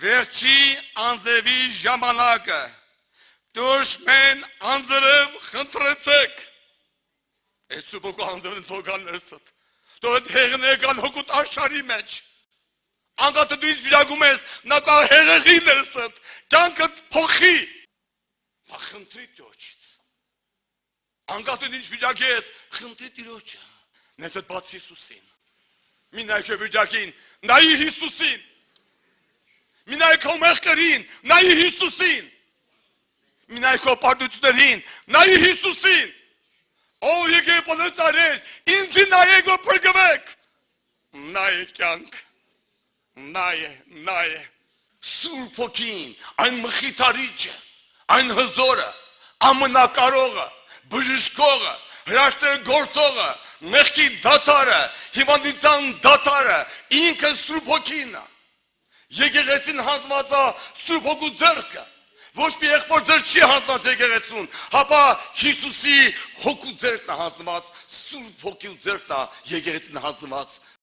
Վերջի անձևի ժամանակը դուշմեն անձրև խնդրեցեք Այս սուբոկու անձրևն թողաններսըտ Դոդ հեղնեկան հոգուտ աշխարի մեջ Անկատը դու ինձ վիրագում ես նա կա հեղեղի ներսըտ կյանքըտ փոխի Նա խնդրի տյոչից Անկատը դու ինձ վիրագ ես խնդրի տիրոջը Նեզդ բաց Հիսուսին Մի նայք է վիճակին նայի Հիսուսին Մի նայք հո մեղկերին նայի Հիսուսին Մի նայք հո պարտություններին նայի Հիսուսին Ով եկե պոլեցարեր ինձի նայեք ու պրգվեք Նայ կյանք Նայ Սուրբ Հոգին այն մխիթարիչը Այն հզորը ամենակարողը բժշկողը հրաշքներ գործողը մեղքի դատարը հիվանդության դատարը ինքը Սուրբ Հոգին է Եկեղեցին հանձնված է Սուրբ Հոգու ձեռքը ոչ մի եղբոր ձեռք չի հանձնված եկեղեցուն հապա Հիսուսի հոգու ձեռքն է հանձնված Սուրբ Հոգու ձեռքն է եկեղեցին հանձնված